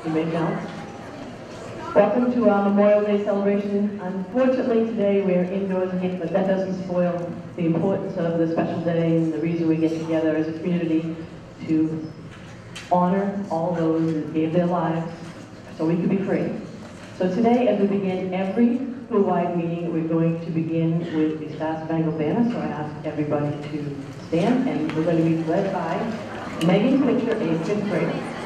You may count. Welcome to our Memorial Day celebration. Unfortunately, today we are indoors again, but that doesn't spoil the importance of the special day and the reason we get together as a community to honor all those that gave their lives so we could be free. So today, as we begin every school-wide meeting, we're going to begin with the Star Spangled Banner. So I ask everybody to stand, and we're going to be led by Megan Pitcher, a 5th grader.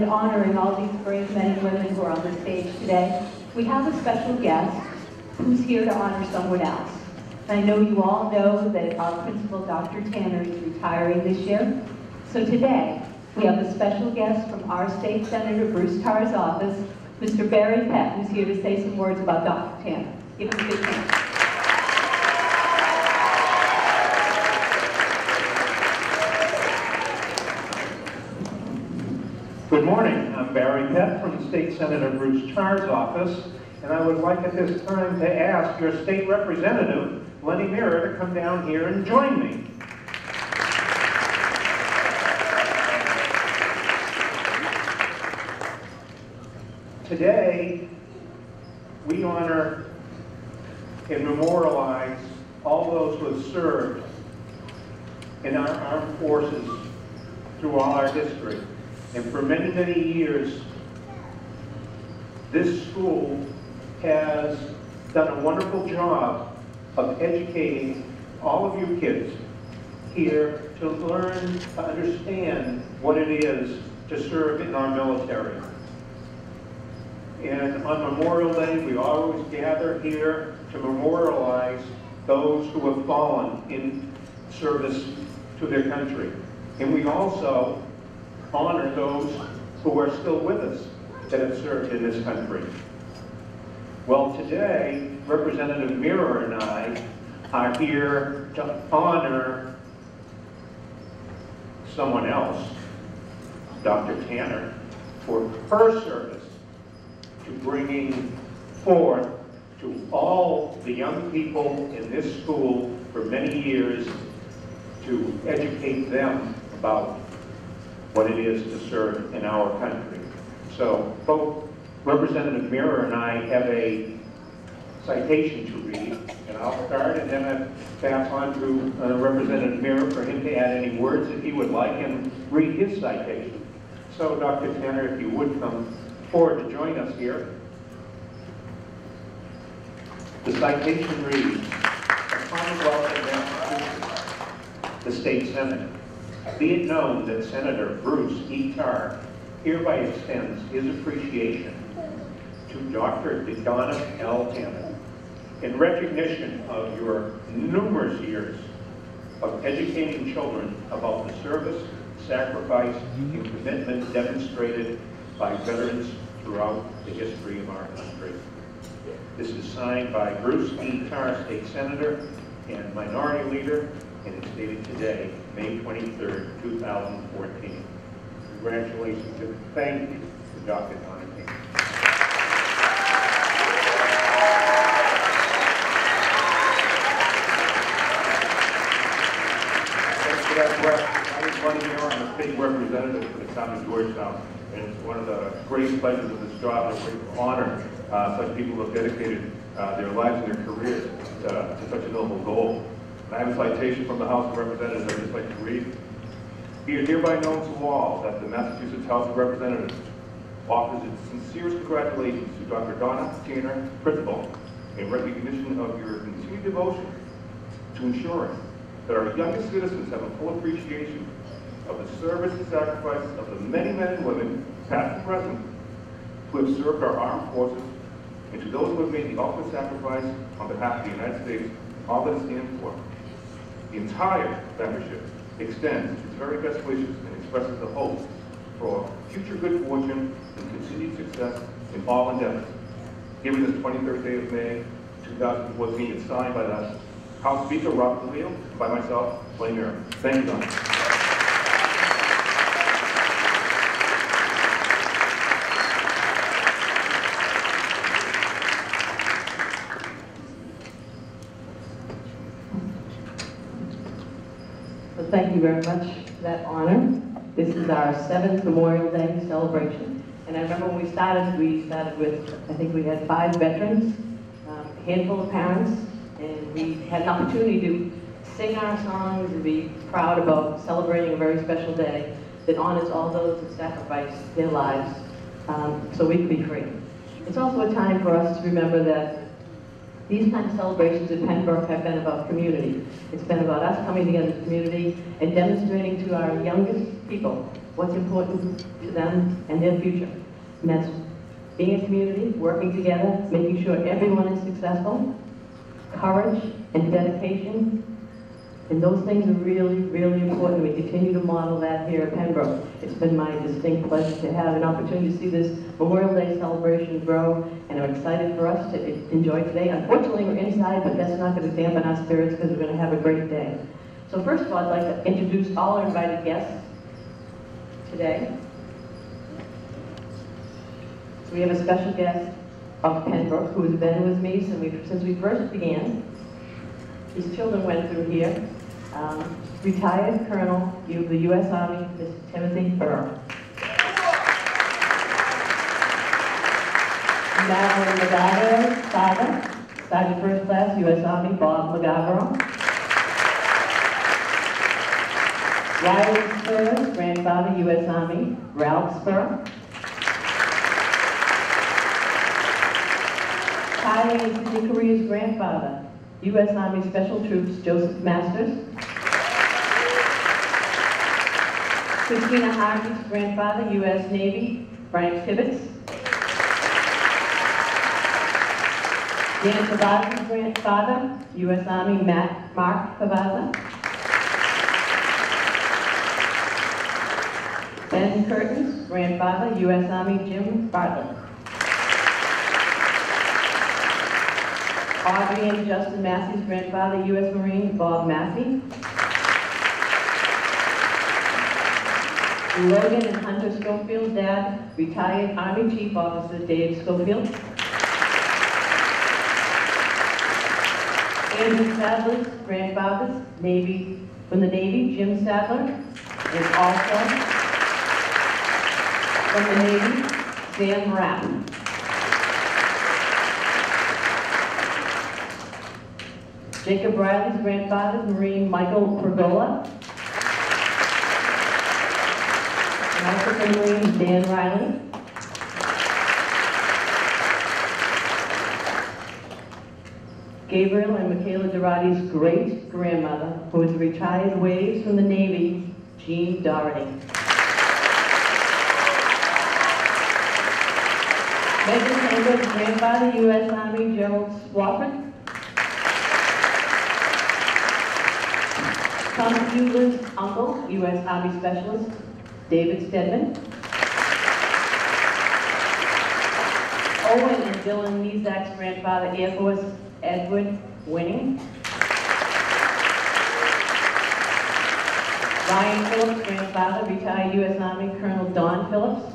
Honoring all these brave men and women who are on the stage today, we have a special guest who's here to honor someone else. And I know you all know that our principal, Dr. Tanner, is retiring this year. So today, we have a special guest from our state senator, Bruce Tarr's office, Mr. Barry Pett, who's here to say some words about Dr. Tanner. Give him a big hand. Good morning. I'm Barry Pett from State Senator Bruce Tarr's office, and I would like at this time to ask your state representative, Lenny Mirror, to come down here and join me. Today, we honor and memorialize all those who have served in our armed forces through all our history. And for many, many years, this school has done a wonderful job of educating all of you kids here to learn, to understand what it is to serve in our military. And on Memorial Day, we always gather here to memorialize those who have fallen in service to their country. And we also honor those who are still with us that have served in this country. Well, today, Representative Mirror and I are here to honor someone else, Dr. Tanner, for her service to bringing forth to all the young people in this school for many years to educate them about what it is to serve in our country. So both Representative Mira and I have a citation to read, and I'll start and then I'll pass on to Representative Mira for him to add any words that he would like and read his citation. So Dr. Tanner, if you would come forward to join us here. The citation reads, the Commonwealth of Massachusetts, the State Senate. Be it known that Senator Bruce E. Tarr hereby extends his appreciation to Dr. Donna L. Tanner in recognition of your numerous years of educating children about the service, sacrifice, and commitment demonstrated by veterans throughout the history of our country. This is signed by Bruce E. Tarr, State Senator and Minority Leader, and it's dated today, May 23rd, 2014. Congratulations and thank you to Dr. Donna Tanner. Thanks for that breath. I was 1 year, I'm a state representative for the town of Georgetown, and it's one of the great pleasures of this job that we honor such people who have dedicated their lives and their careers to such a noble goal. And I have a citation from the House of Representatives I'd just like to read. Be it hereby known to all that the Massachusetts House of Representatives offers its sincerest congratulations to Dr. Donna Tanner, Principal, in recognition of your continued devotion to ensuring that our youngest citizens have a full appreciation of the service and sacrifice of the many men and women, past and present, who have served our armed forces, and to those who have made the ultimate sacrifice on behalf of the United States, all that it stands for. The entire membership extends its very best wishes and expresses the hope for future good fortune and continued success in all endeavors. Given this 23rd day of May, 2014, it's signed by the House Speaker, Robert DeLeo, and by myself, Blaine Mira. Thank you, Don. Thank you very much for that honor. This is our 7th Memorial Day celebration. And I remember when we started with, I think we had 5 veterans, a handful of parents, and we had an opportunity to sing our songs and be proud about celebrating a very special day that honors all those that sacrificed their lives so we could be free. It's also a time for us to remember that these kinds of celebrations at PennBrook have been about community. It's been about us coming together as a community and demonstrating to our youngest people what's important to them and their future. And that's being a community, working together, making sure everyone is successful, courage and dedication. And those things are really, really important. We continue to model that here at PennBrook. It's been my distinct pleasure to have an opportunity to see this Memorial Day celebration grow, and I'm excited for us to enjoy today. Unfortunately, we're inside, but that's not going to dampen our spirits because we're going to have a great day. So first of all, I'd like to introduce all our invited guests today. So we have a special guest of PennBrook who has been with me since we first began. His children went through here. Retired Colonel of the U.S. Army, Mr. Timothy Burr. Madeline McGavro's father, Sergeant First Class, U.S. Army, Bob McGavro. Riley Spur's grandfather, U.S. Army, Ralph Spur. Tyler and Sidney Correa's grandfather, U.S. Army Special Troops, Joseph Masters. Christina Harvey's grandfather, U.S. Navy, Frank Tibbetts. Dan Cavazza's grandfather, U.S. Army, Mark Cavazza. Ben Curtin's grandfather, U.S. Army, Jim Bartlett. Audrey and Justin Massey's grandfather, U.S. Marine, Bob Massey. Logan and Hunter Schofield's dad, retired Army Chief Officer Dave Schofield. Andrew Sadler's grandfather, from the Navy, Jim Sadler, is also From the Navy, Sam Rapp. Jacob Riley's grandfather, Marine Michael Pergola. And also from the Marines, Dan Riley. Gabriel and Michaela Durati's great-grandmother, who is a retired Waves from the Navy, Jean Doherty. Megan Tango's grandfather, U.S. Army Gerald Swafford. Tom Hughley's uncle, U.S. Army Specialist, David Stedman. Owen and Dylan Mezak's grandfather, Air Force Edward Winning. Ryan Phillips' grandfather, retired U.S. Army Colonel Don Phillips.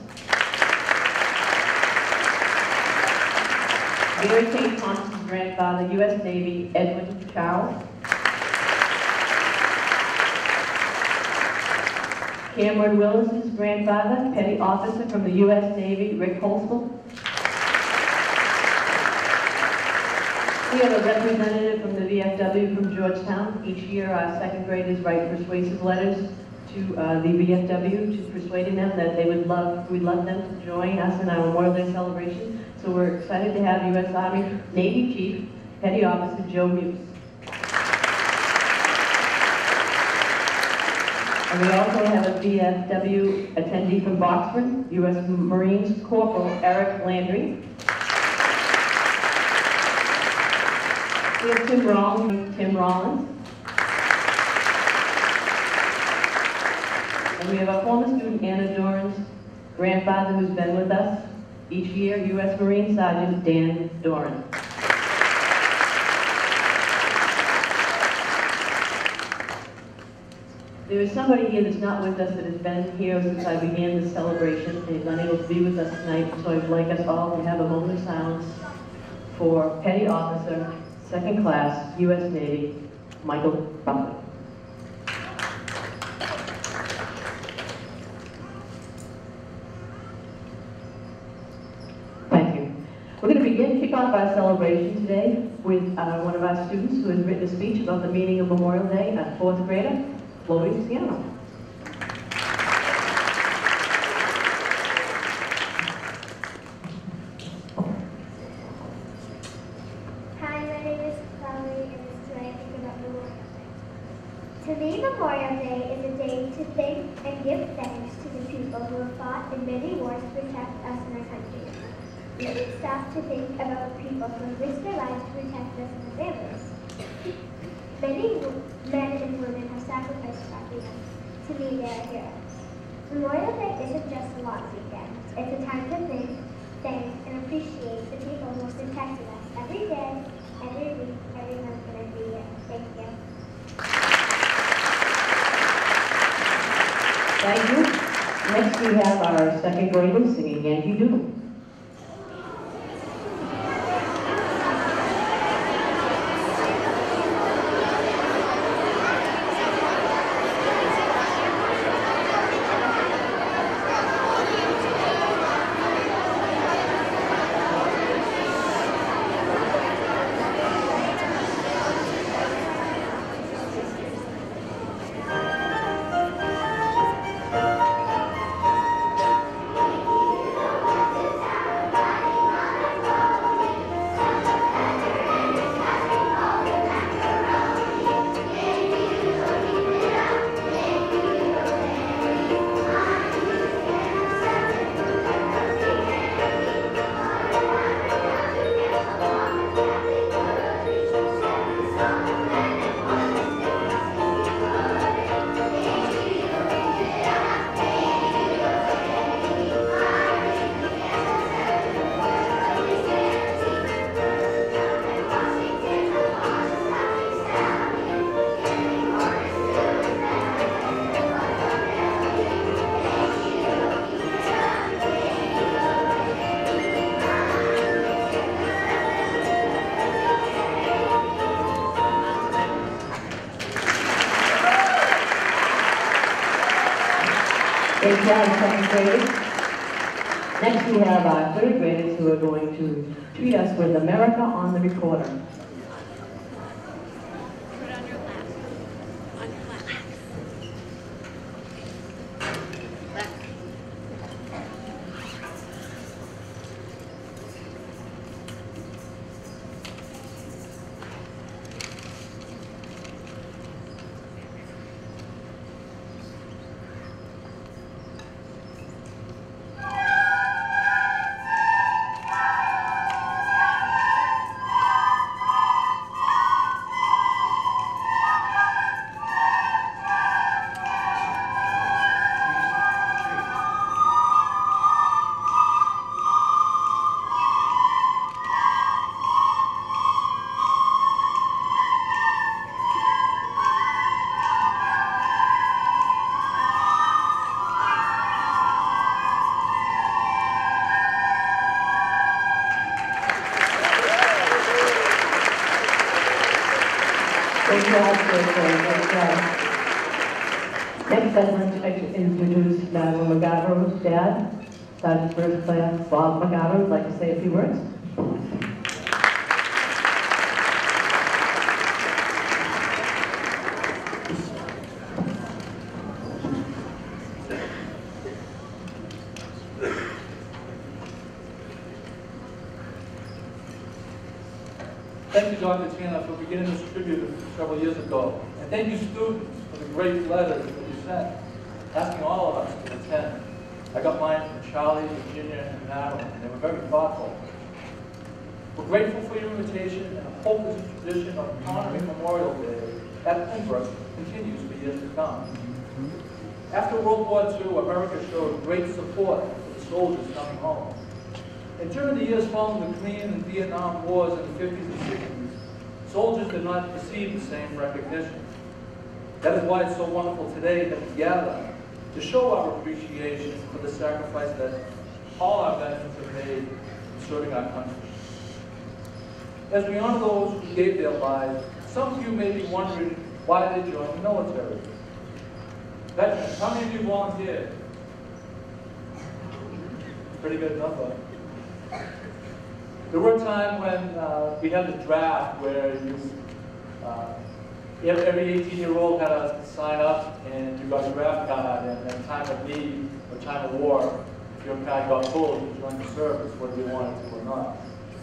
Mary Kate Thompson's grandfather, U.S. Navy Edwin Charles. Cameron Willis's grandfather, Petty Officer from the U.S. Navy, Rick Holsville. We have a representative from the VFW from Georgetown. Each year, our second graders write persuasive letters to the VFW to persuading them that we'd love them to join us in our Memorial Day celebration. So we're excited to have U.S. Army Navy Chief, Petty Officer Joe Muse. And we also have a VFW attendee from Boxford, U.S. Marines Corporal Eric Landry. We have Tim Rollins. And we have a former student, Anna Doran's grandfather, who's been with us each year, U.S. Marine Sergeant Dan Doran. There is somebody here that's not with us that has been here since I began this celebration and is unable to be with us tonight, so I'd like us all to have a moment of silence for Petty Officer, Second Class, U.S. Navy, Michael Buckley. Thank you. We're going to kick off our celebration today with one of our students who has written a speech about the meaning of Memorial Day, a fourth grader, Chloe Siano. Hi, my name is Chloe, and this is what I think about Memorial Day. To me, Memorial Day is a day to think and give thanks to the people who have fought in many wars to protect us and our country. We should stop to think about the people who have risked their lives to protect us and our families. Many men and women have sacrificed for our freedom. To me, they are heroes. Memorial Day isn't just a long weekend. It's a time to think, thank, and appreciate the people who have protected us every day, every week, every month, and every year. Thank you. Thank you. Next we have our second graders singing Yankee Doodle. Great job, second graders. Next, we have our third graders who are going to treat us with America on the Recorder. Put on your lap. On your lap. Lap. Great job, great job. Next, I'd like to introduce Madeline McGarro's dad, Sergeant First Class Bob McGarro. Would like to say a few words. Thank you, Dr. Tanner, for beginning this tribute several years ago. And thank you, students, for the great letters that you sent, asking all of us to attend. I got mine from Charlie, Virginia, and Madeline, and they were very thoughtful. We're grateful for your invitation and hope this tradition of honoring Memorial Day at PennBrook continues for years to come. After World War II, America showed great support for the soldiers coming home. And during the years following the Korean and Vietnam Wars in the 50s and 60s, soldiers did not receive the same recognition. That is why it's so wonderful today that we gather to show our appreciation for the sacrifice that all our veterans have made in serving our country. As we honor those who gave their lives, some of you may be wondering why they joined the military. Veterans, how many of you volunteered? Pretty good number. There were a time when we had the draft where every 18-year-old had to sign up and you got a draft card, and in time of need or time of war, if your card got pulled, you joined the service, whether you wanted to or not.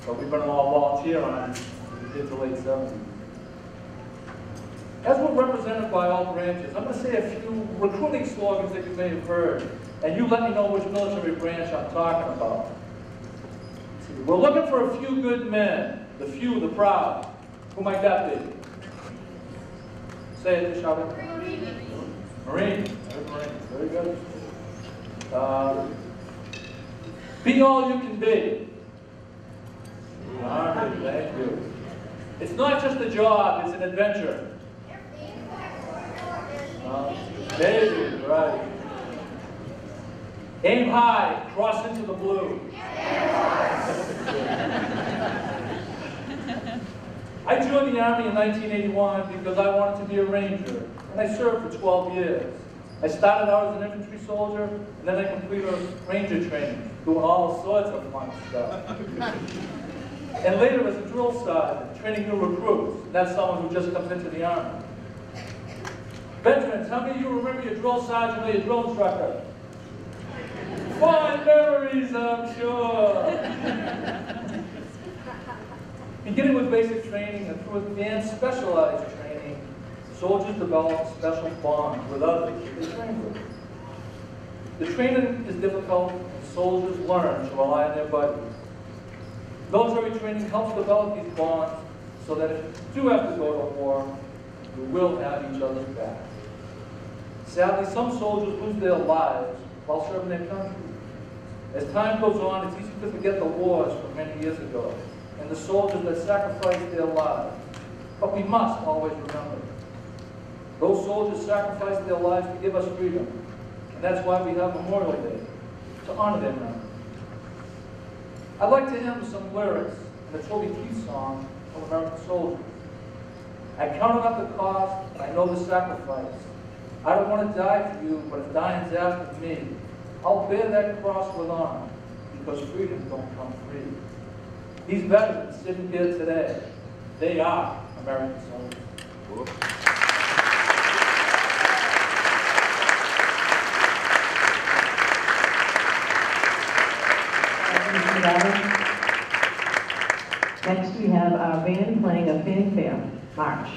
But we've been all volunteer on it from the mid to late 70s. As we're represented by all branches, I'm going to say a few recruiting slogans that you may have heard, and you let me know which military branch I'm talking about. We're looking for a few good men, the few, the proud. Who might that be? Say it, shout it. Marine. Very good. Be all you can be. Army, thank you. It's not just a job, it's an adventure. Navy, right. Aim high, cross into the blue. I joined the Army in 1981 because I wanted to be a Ranger, and I served for 12 years. I started out as an infantry soldier, and then I completed Ranger training, doing all sorts of fun stuff. And later as a drill sergeant, training new recruits. That's someone who just comes into the Army. Veterans, how many of you remember your drill sergeant or your drill instructor? Fond memories, I'm sure. Beginning with basic training and through advanced specialized training, soldiers develop special bonds with others they train with. The training is difficult, and soldiers learn to rely on their buddies. Military training helps develop these bonds so that if you do have to go to war, you will have each other's back. Sadly, some soldiers lose their lives while serving their country. As time goes on, it's easy to forget the wars from many years ago and the soldiers that sacrificed their lives. But we must always remember. Those soldiers sacrificed their lives to give us freedom. And that's why we have Memorial Day, to honor their memory. I'd like to end with some lyrics in the Toby Keith song from American Soldiers. I counted up the cost, and I know the sacrifice. I don't want to die for you, but if dying's after me, I'll bear that cross with honor, because freedoms don't come free. These veterans sitting here today, they are American soldiers. Next, we have our band playing a fanfare march.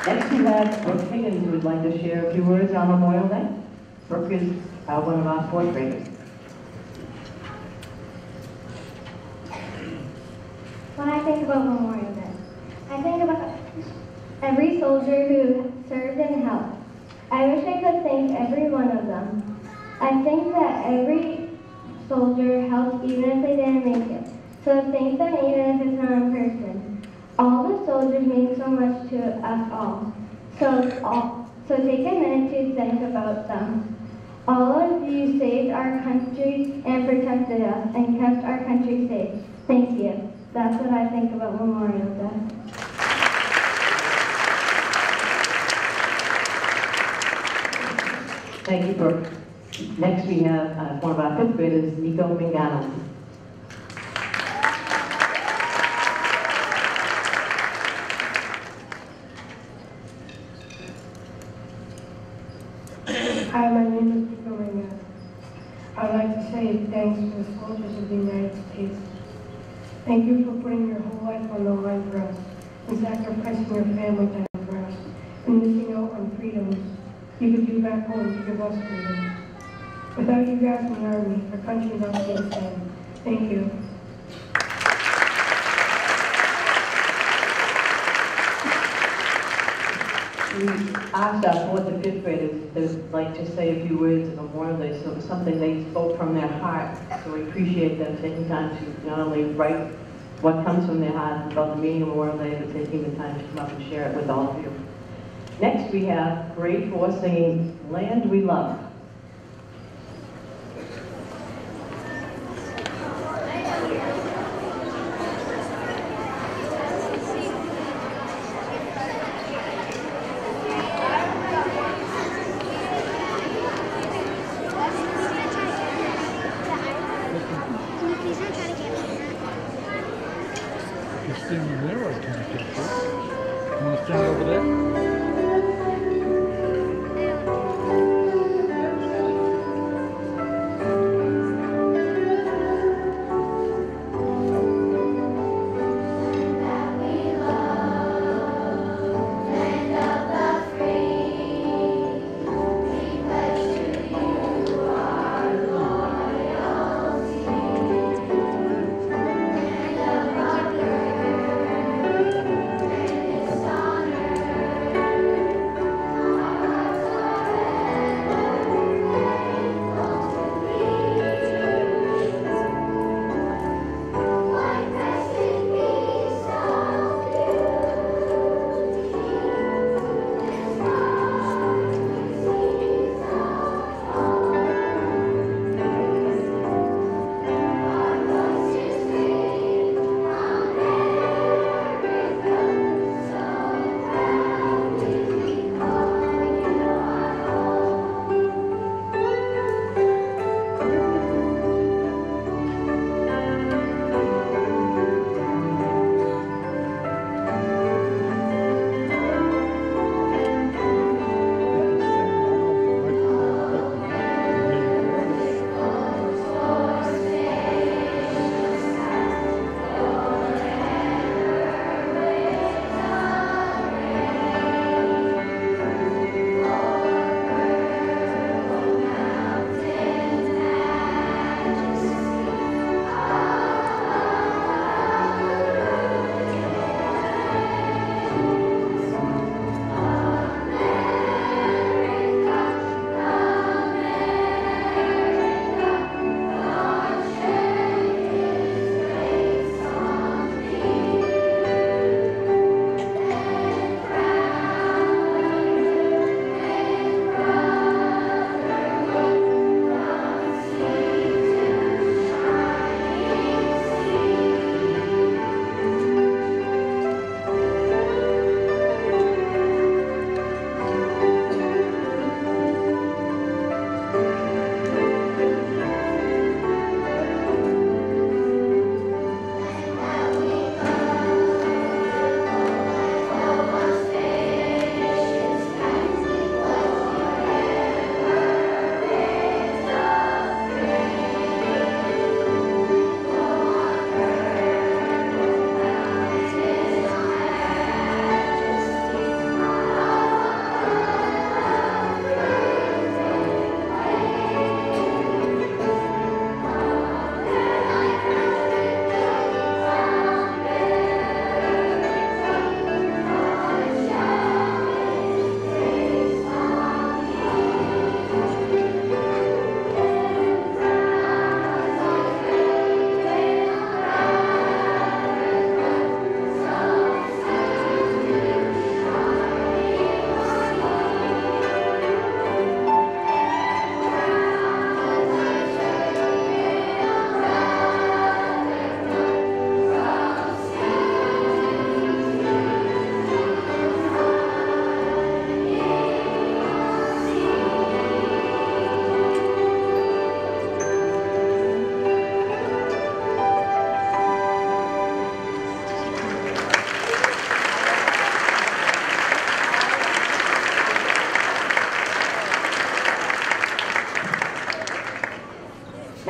Next, we have Brooke Higgins, who would like to share a few words on Memorial Day. Brooke is one of our fourth graders. When I think about Memorial Day, I think about every soldier who served and helped. I wish I could thank every one of them. I think that every soldier helped even if they didn't make it. So thank them even if it's not in person. All the soldiers mean so much to us all. So take a minute to think about them. All of you saved our country and protected us and kept our country safe. Thank you. That's what I think about Memorial Day. Thank you, Brooke. Next, we have one of our fifth graders, Nico Mingano. Hi, my name is Nico Mingano. I'd like to say thanks to the soldiers of the United States. Thank you for putting your whole life on the line for us and sacrificing your family time for us and missing out on freedoms you could do back home to give us freedom. Without you guys in the Army, our country would not be the same. Thank you. We asked our fourth and fifth graders to like to say a few words at Memorial Day, so it was something they spoke from their heart. So we appreciate them taking time to not only write what comes from their heart about the meaning of Memorial Day, but taking the time to come up and share it with all of you. Next, we have grade 4 singing Land We Love.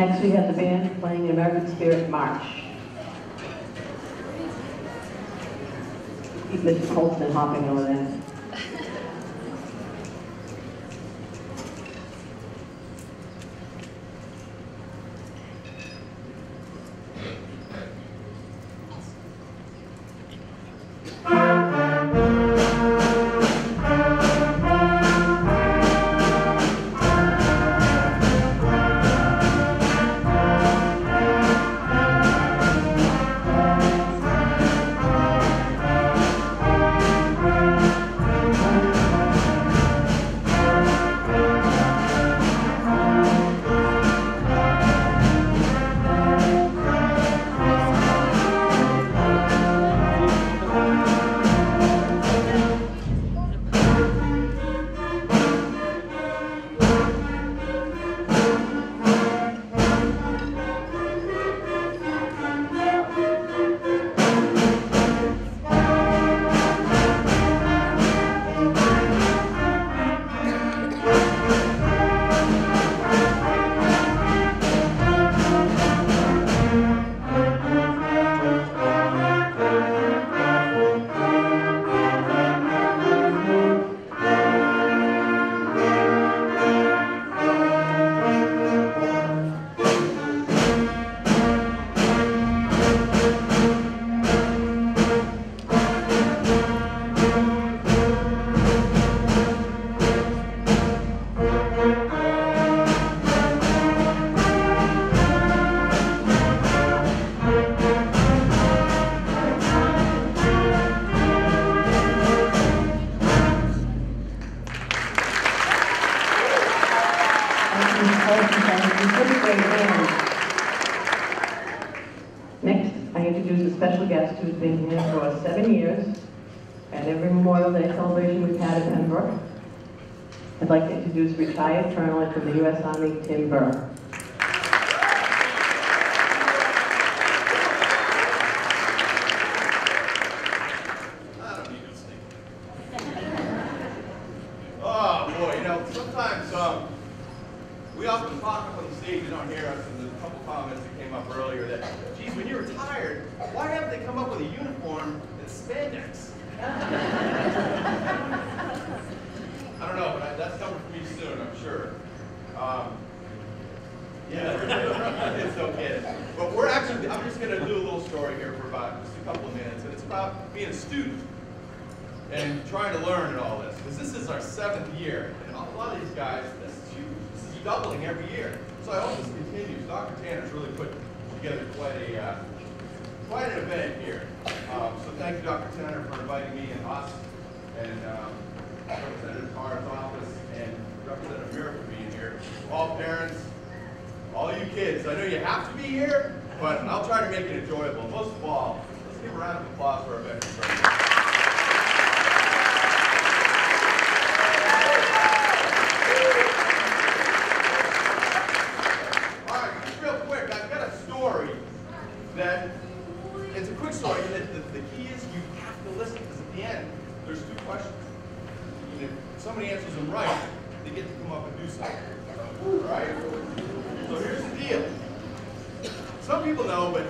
Next, we have the band playing the American Spirit March. Keep Mr. Colston hopping over there. Next, I introduce a special guest who's been here for 7 years at every Memorial Day celebration we've had at PennBrook. I'd like to introduce retired colonel from the U.S. Army, Tim Burr. Oh boy, you know, sometimes we often talk up on the stage, you don't hear us, and there's a couple comments that came up earlier that, geez, when you're retired, why haven't they come up with a uniform that's spandex? I don't know, but that's coming for me soon, I'm sure. Yeah, it's no kidding. But we're actually, I'm just going to do a little story here for about just a couple of minutes, and it's about being a student and trying to learn and all this, because this is our 7th year, and a lot of these guys, this is huge. This is doubling every year. So I hope this continues. Dr. Tanner's really put together quite an event here. So thank you, Dr. Tanner, for inviting me and us, and Representative Carr's office, and Representative Muir for being here. All parents, all you kids, I know you have to be here, but I'll try to make it enjoyable. Most of all, let's give a round of applause for our veterans right now. That it's a quick story, and the key is you have to listen, because at the end, there's 2 questions. And if somebody answers them right, they get to come up and do something. All right? So here's the deal. Some people know, but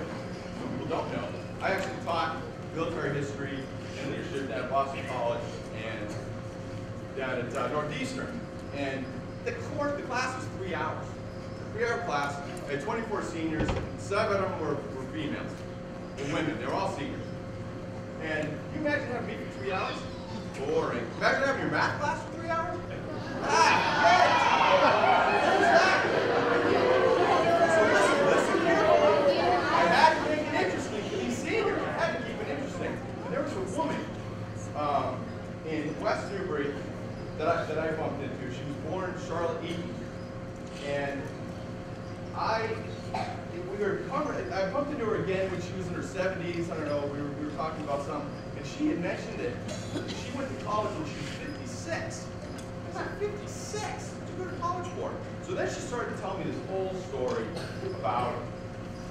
some people don't know. I actually taught military history and leadership down at Boston College and down at Northeastern. And the class was 3 hours. 3-hour class. I had 24 seniors. 7 of them were females and women. They were all seniors. And can you imagine having me for 3 hours? Boring. Imagine having your math class for 3 hours? So listen carefully. I had to make it interesting for these seniors. I had to keep it interesting. And there was a woman in West Newbury that I bumped into. She was born Charlotte Eaton. And I bumped into her again when she was in her 70s. I don't know, we were talking about something, and she had mentioned that she went to college when she was 56. I said, 56? What'd you go to college for? So then she started to tell me this whole story about,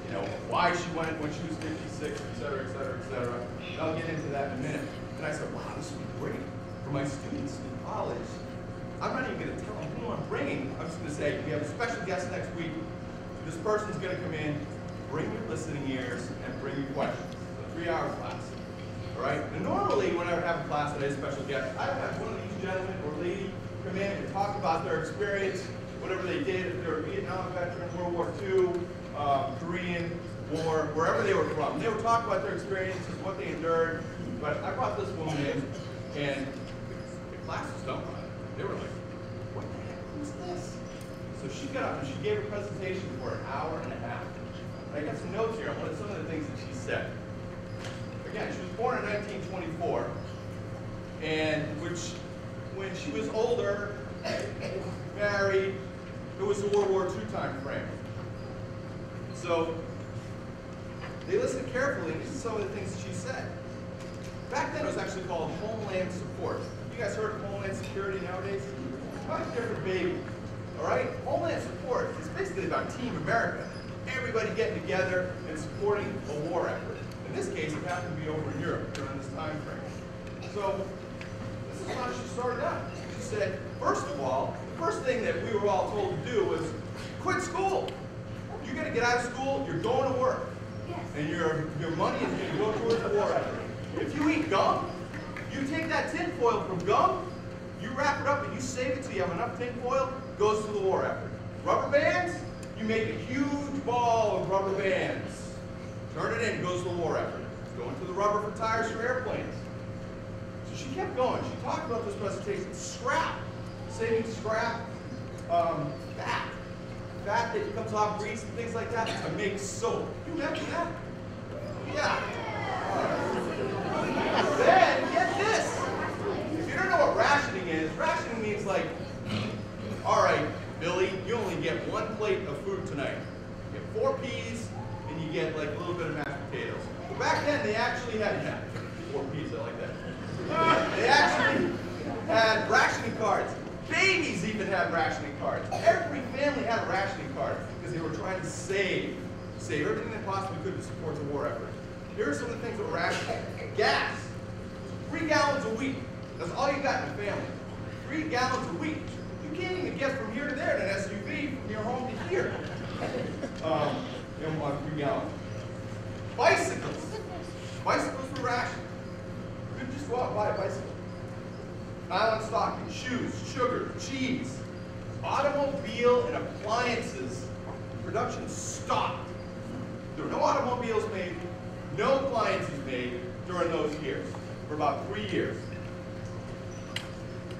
you know, why she went when she was 56, et cetera, et cetera, et cetera. And I'll get into that in a minute. And I said, wow, this would be great for my students in college. I'm not even going to tell them who I'm bringing. I'm just going to say, we have a special guest next week. this person's going to come in, bring your listening ears, and bring your questions. So 3-hour class. All right? And normally, when I would have a class that I had a special guest, I would have one of these gentlemen or lady come in and talk about their experience, whatever they did, if they were a Vietnam veteran, World War II, Korean War, wherever they were from. They would talk about their experiences, what they endured. But I brought this woman in, and the class was dumbfounded. They were like, what the heck, who's this? So she got up and she gave a presentation for an hour and a half. I got some notes here on what some of the things that she said. Again, she was born in 1924, and when she was older, married, it was the World War II time frame. So they listened carefully, and these are some of the things that she said. Back then, it was actually called Homeland Support. You guys heard of Homeland Security nowadays? It's kind of a different baby. All right? Homeland Support is basically about Team America. Everybody getting together and supporting a war effort. In this case, it happened to be over in Europe during this time frame. So this is how she started out. She said, first of all, the first thing that we were all told to do was quit school. You're going to get out of school, you're going to work. And your money is going to go towards the war effort. If you eat gum, you take that tin foil from gum, you wrap it up and you save it till you have enough tin foil, goes to the war effort. Rubber bands, you make a huge ball of rubber bands. Turn it in, goes to the war effort. It's going to the rubber for tires for airplanes. So she kept going. She talked about this presentation. Scrap, saving scrap, fat. Fat that comes off grease and things like that to make soap. Can you imagine that? Yeah. Then, get this. If you don't know what rationing is, rationing means like, all right, Billy, you only get 1 plate of food tonight. You get 4 peas, and you get like a little bit of mashed potatoes. But back then, they actually had, 4 peas, I like that. They actually had rationing cards. Babies even had rationing cards. Every family had a rationing card because they were trying to save everything they possibly could to support the war effort. Here are some of the things that were rationing. Gas, 3 gallons a week. That's all you got in the family. 3 gallons a week. You can't even get from here to there in an SUV from your home to here. On 3 gallons. Bicycles. Bicycles were rationed. You couldn't just go out and buy a bicycle. Nylon stocking, shoes, sugar, cheese, automobile and appliances. Production stopped. There were no automobiles made, no appliances made during those years, for about 3 years.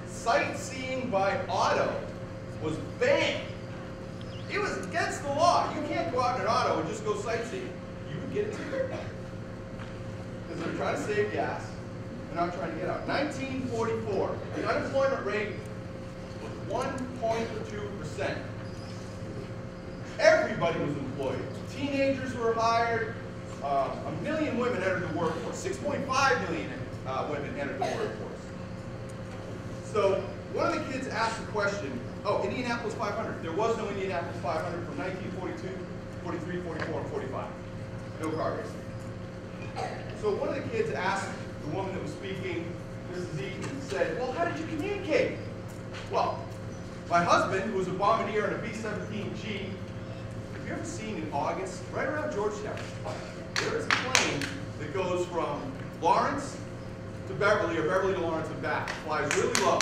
Sightseeing by auto was banned. It was against the law. You can't go out in an auto and just go sightseeing. You would get a ticket. Because they're trying to save gas. They're not trying to get out. 1944, the unemployment rate was 1.2%. Everybody was employed. Teenagers were hired. 1 million women entered the workforce. 6.5 million women entered the workforce. So one of the kids asked the question, Indianapolis 500. There was no Indianapolis 500 from 1942, 43, 44, and 45. No car racing. So one of the kids asked the woman that was speaking, Mrs. Eaton, said, well, how did you communicate? Well, my husband, who was a bombardier in a B-17G, have you ever seen in August, right around Georgetown, there is a plane that goes from Lawrence to Beverly, or Beverly to Lawrence and back. Flies really low.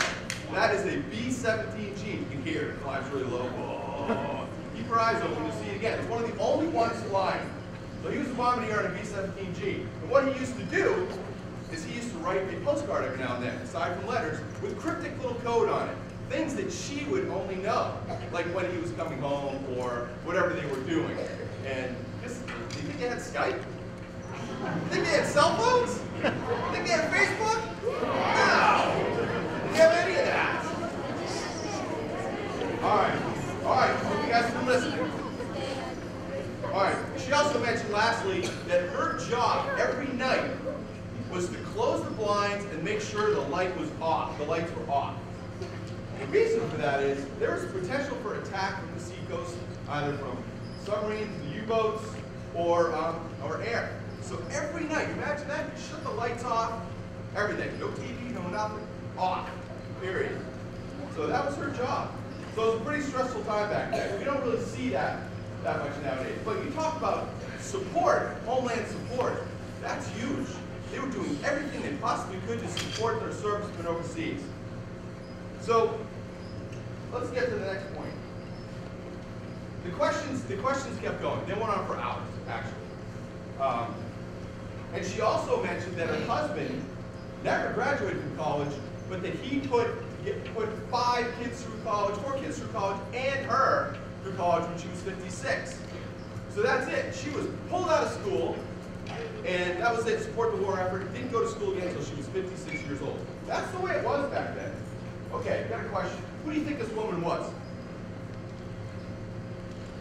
That is a B-17G. You can hear it. Flies really low. Oh. Keep your eyes open. You'll see it again. It's one of the only ones flying. So he was a bombardier on a B-17G. And what he used to do is he used to write a postcard every now and then, aside from letters, with cryptic little code on it. Things that she would only know, like when he was coming home or whatever they were doing. And just, do you think they had Skype? You think they had cell phones? You think they had Facebook? No! They didn't have any of that. All right, hope you guys have been listening. All right, she also mentioned lastly that her job every night was to close the blinds and make sure the light was off. The lights were off. The reason for that is there is potential for attack from the seacoast, either from submarines, the U-boats, or air. So every night, imagine that, you shut the lights off, everything, no TV, no nothing, off, period. So that was her job. So it was a pretty stressful time back then. We don't really see that that much nowadays. But you talk about support, homeland support, that's huge. They were doing everything they possibly could to support their servicemen overseas. So let's get to the next point. The questions kept going. They went on for hours, actually. And she also mentioned that her husband never graduated from college, but that he put 4 kids through college, and her through college when she was 56. So that's it. She was pulled out of school, and that was it, support the war effort. Didn't go to school again until she was 56 years old. That's the way it was back then. Okay, got a question. Who do you think this woman was?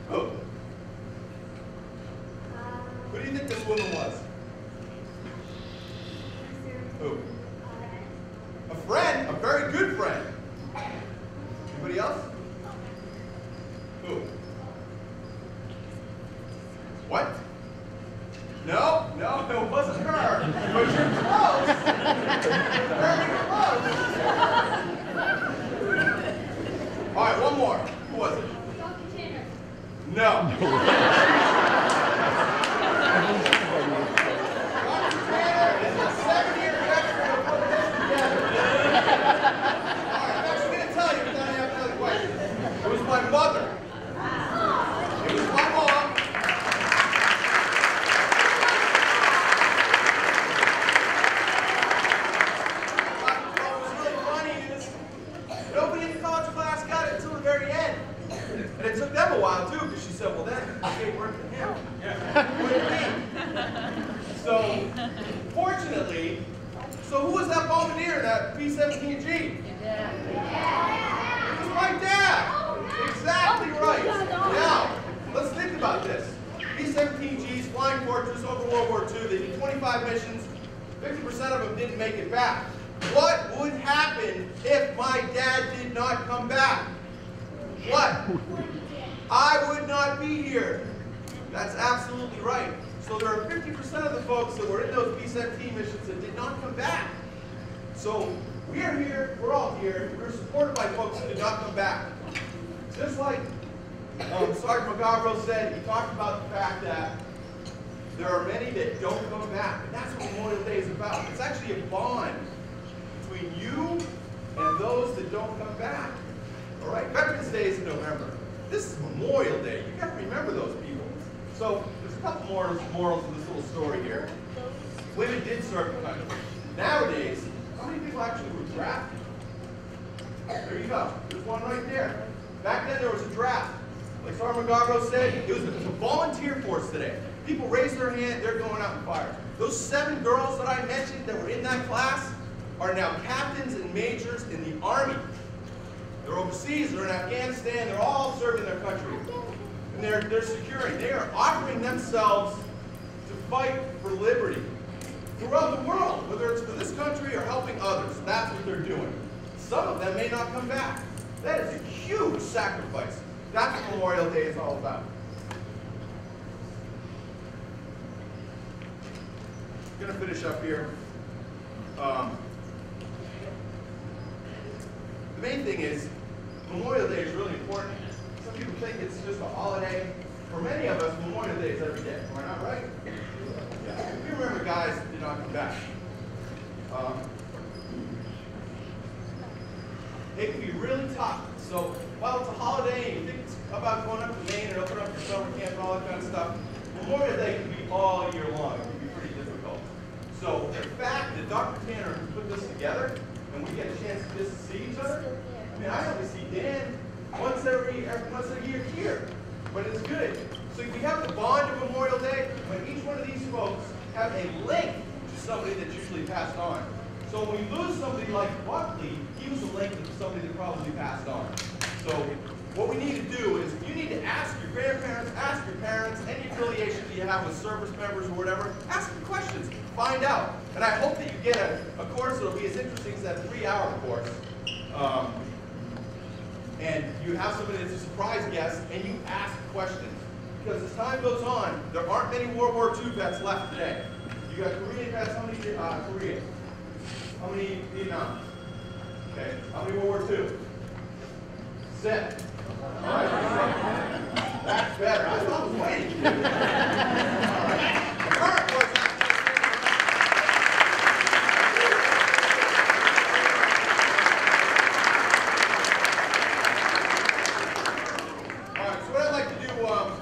Who? Who do you think this woman was? Who? A friend, a very good friend. Anybody else? Who? What? No, it wasn't her. But you're close. Very close. All right, one more. Who was it? Dr. Tanner. No. My mother. It was my mom. What was really funny is nobody in the college class got it until the very end. And it took them a while too, because she said, well then, it gave work to him. Wouldn't me. So, fortunately, who was that bombardier in that B-17G? It was my dad. Exactly right. Now, let's think about this. B-17Gs, Flying Fortress, over World War II, they did 25 missions, 50% of them didn't make it back. What would happen if my dad did not come back? What? I would not be here. That's absolutely right. So there are 50% of the folks that were in those B-17 missions that did not come back. So we are here, we're all here, we're supported by folks who did not come back. Just like Sergeant McGavro said, he talked about the fact that there are many that don't come back. And that's what Memorial Day is about. It's actually a bond between you and those that don't come back. All right? Veterans Day is in November. This is Memorial Day. You got to remember those people. So there's a couple morals in this little story here. Women did serve the country. Nowadays, how many people actually were drafted? There you go. There's one right there. Back then, there was a draft. Like Sergeant McGavro said, it was a volunteer force today. People raise their hand, they're going out and fire. Those 7 girls that I mentioned that were in that class are now captains and majors in the Army. They're overseas, they're in Afghanistan, they're all serving their country. And they're securing, they are offering themselves to fight for liberty throughout the world, whether it's for this country or helping others. That's what they're doing. Some of them may not come back. That is a huge sacrifice. That's what Memorial Day is all about. I'm going to finish up here. The main thing is, Memorial Day is really important. Some people think it's just a holiday. For many of us, Memorial Day is every day. Am I not right? Yeah. We remember guys that did not come back. It can be really tough. So while it's a holiday and you think about going up to Maine and opening up your summer camp and all that kind of stuff, Memorial Day can be all year long. It can be pretty difficult. So the fact that Dr. Tanner put this together and we get a chance to just see each other, I mean, I only see Dan once a year here, but it's good. So we have the bond of Memorial Day, but each one of these folks have a link to somebody that's usually passed on. So when we lose somebody like Buckley, he was a link to somebody that probably passed on. So what we need to do is you need to ask your grandparents, ask your parents, any affiliation that you have with service members or whatever, ask them questions, find out. And I hope that you get a course that will be as interesting as that 3-hour course. And you have somebody that's a surprise guest and you ask questions. Because as time goes on, there aren't many World War II vets left today. You got Korean vets, how many Korea? How many Vietnam? Okay, how many World War II? 7. All right. That's better. I was waiting. All right. Current question. All right, so what I'd like to do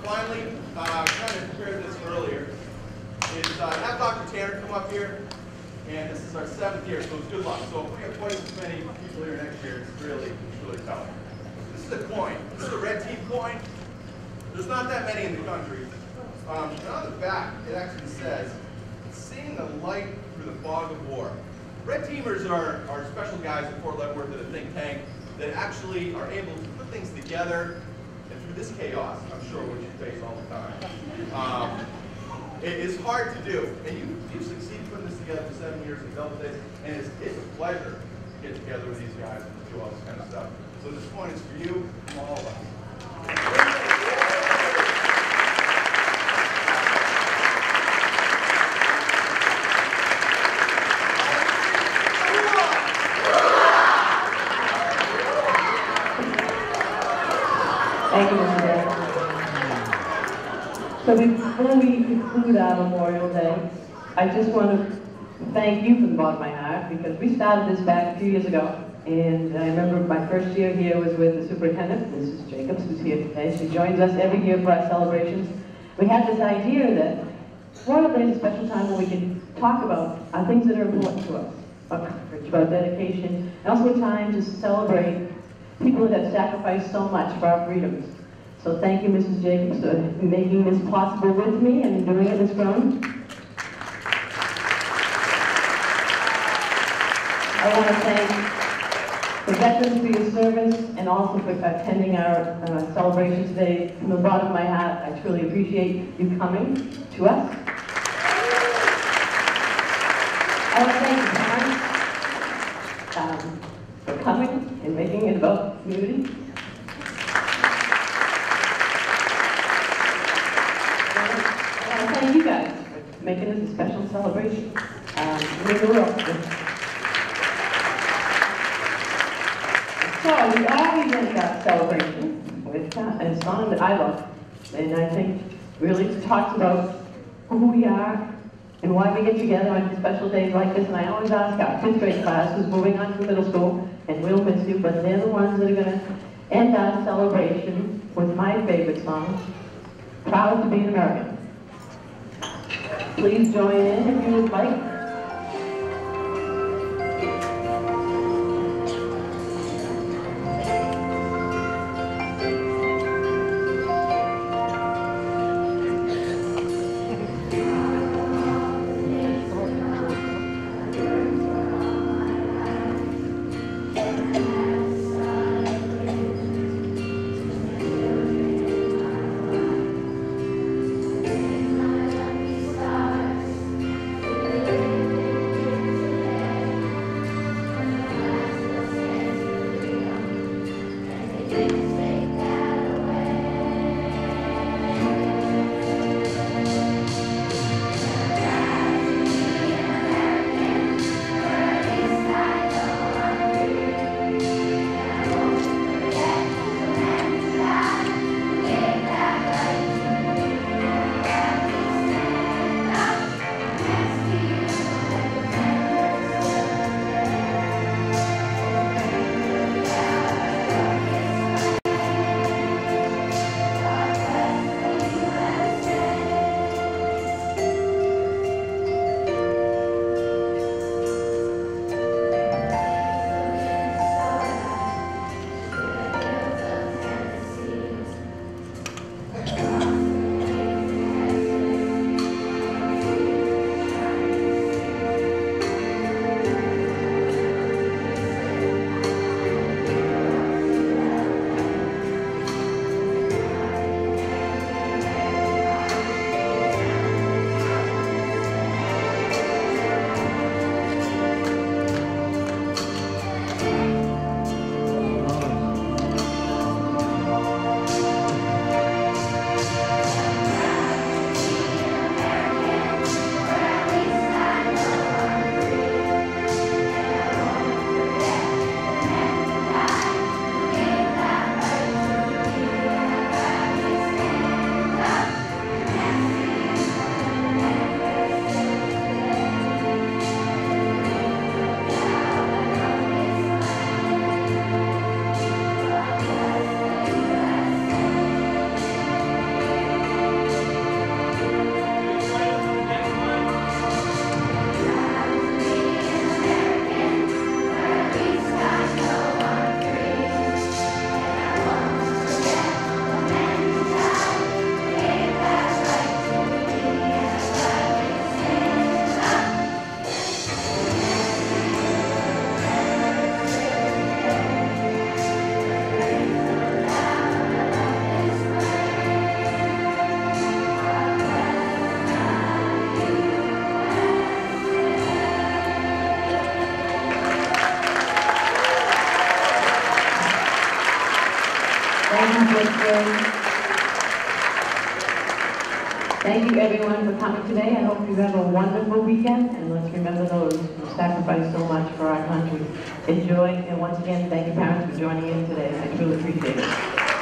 finally, kind of prepared this earlier, is have Dr. Tanner come up here. And this is our 7th year, so it's good luck. So if we have twice as many people here next year, it's really tough. This is a coin. This is a red team coin. There's not that many in the country. And on the back, it actually says, "Seeing the light through the fog of war." Red teamers are special guys at Fort Leavenworth at a think tank that actually are able to put things together, and through this chaos, I'm sure, which you face all the time. It is hard to do, and you've succeeded putting this together for 7 years in double days, and it's a pleasure to get together with these guys and do all this kind of stuff. So this point is for you and all of us. Thank you, Mr. Day. So before we conclude our Memorial Day, I just want to thank you from the bottom of my heart, because we started this back a few years ago. And I remember my first year here was with the superintendent, Mrs. Jacobs, who's here today. She joins us every year for our celebrations. We had this idea that Memorial Day is a special time where we can talk about things that are important to us, about courage, about dedication, and also a time to celebrate people that have sacrificed so much for our freedoms. So thank you, Mrs. Jacobs, for making this possible with me and doing it this room. I want to thank the veterans for your service and also for attending our celebration today. From the bottom of my heart, I truly appreciate you coming to us. I want to thank the parents for coming and making it about community. I want to thank you guys for making this a special celebration in the world. So we always end our celebration with a song that I love, and I think really talks about who we are and why we get together on special days like this. And I always ask our 5th grade class, who's moving on to middle school, and we'll miss you, but they're the ones that are going to end our celebration with my favorite song, "Proud to be an American." Please join in if you would like. Thanks, Gary. Thank you, everyone, for coming today. I hope you have a wonderful weekend, and let's remember those who sacrificed so much for our country. Enjoy, and once again, thank you, parents, for joining in today. I truly appreciate it.